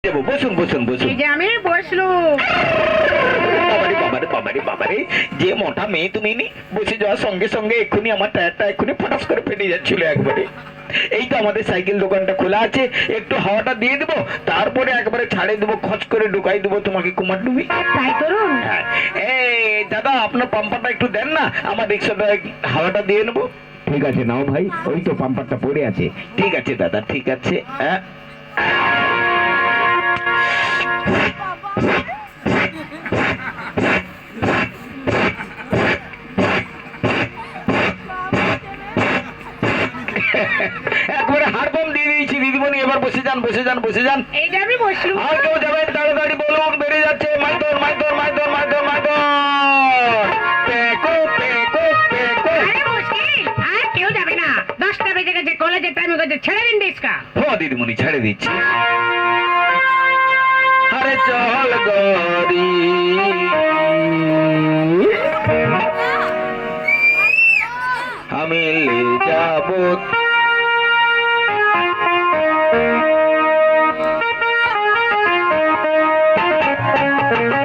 বসুন বসুন বসুন। এই যে আমি বসলুম। বাবারে বাবারে বাবারে বাবারে, যে মোটা মেয়ে তুমি নি, বসে যাওয়ার সঙ্গে সঙ্গে এক্ষুনি আমার টায়ারটা এক্ষুনি ফটাস করে ফেটে যাচ্ছিল একবারে। এই তো আমাদের সাইকেল দোকানটা খোলা আছে, একটু হাওয়াটা দিয়ে দেবো, তারপরে একবারে ছাড়ে দেবো, খচ করে ঢুকাই দেবো তোমাকে কুমার ডুবি। তাই করুন। হ্যাঁ, এই দাদা আপনার পাম্পারটা একটু দেন না, আমার রিক্সাটা হাওয়াটা দিয়ে নেবো। ঠিক আছে নাও ভাই, ওই তো পাম্পারটা পড়ে আছে। ঠিক আছে দাদা, ঠিক আছে। হ্যাঁ, একবারে হাড়পাম্প দিয়ে দিয়েছি দিদিমণি, এবার বসে যান বসে যান বসে যান। এই যে আমি বসলুম। আর কেউ যাবেন তাড়াতাড়ি বলুন, বেড়ে যাচ্ছে। মাইদর মাইদর মাইদর মাইদর মাইদর পেকো পেকো পেকো। আরে মুশকিল, আর কেউ যাবে না। 10টা বেজে গেছে, কলেজের টাইম হয়ে গেছে, ছেড়ে দিন ডিসকা। হ্যাঁ দিদিমণি ছেড়ে দিচ্ছি। আরে চল গরি, আমি লে যাবো